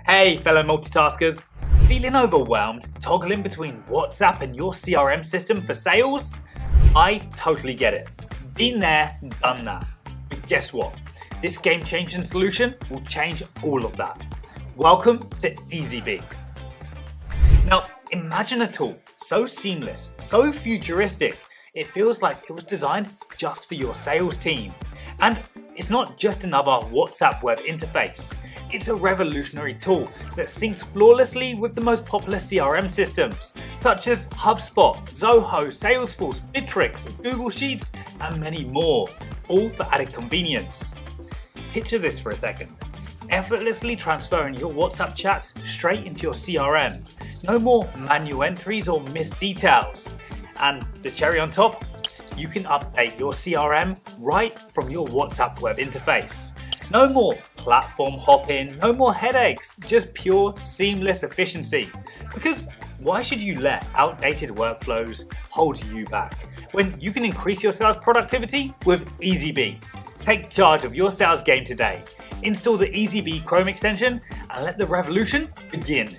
Hey fellow multitaskers, feeling overwhelmed toggling between WhatsApp and your CRM system for sales? I totally get it. Been there, done that. But guess what? This game-changing solution will change all of that. Welcome to Eazybe. Now, imagine a tool so seamless, so futuristic, it feels like it was designed just for your sales team. And it's not just another WhatsApp web interface. It's a revolutionary tool that syncs flawlessly with the most popular CRM systems, such as HubSpot, Zoho, Salesforce, Bittrex, Google Sheets, and many more, all for added convenience. Picture this for a second. Effortlessly transferring your WhatsApp chats straight into your CRM. No more manual entries or missed details. And the cherry on top, you can update your CRM right from your WhatsApp web interface. No more platform hopping, no more headaches, just pure seamless efficiency. Because why should you let outdated workflows hold you back when you can increase your sales productivity with Eazybe? Take charge of your sales game today. Install the Eazybe Chrome Extension and let the revolution begin.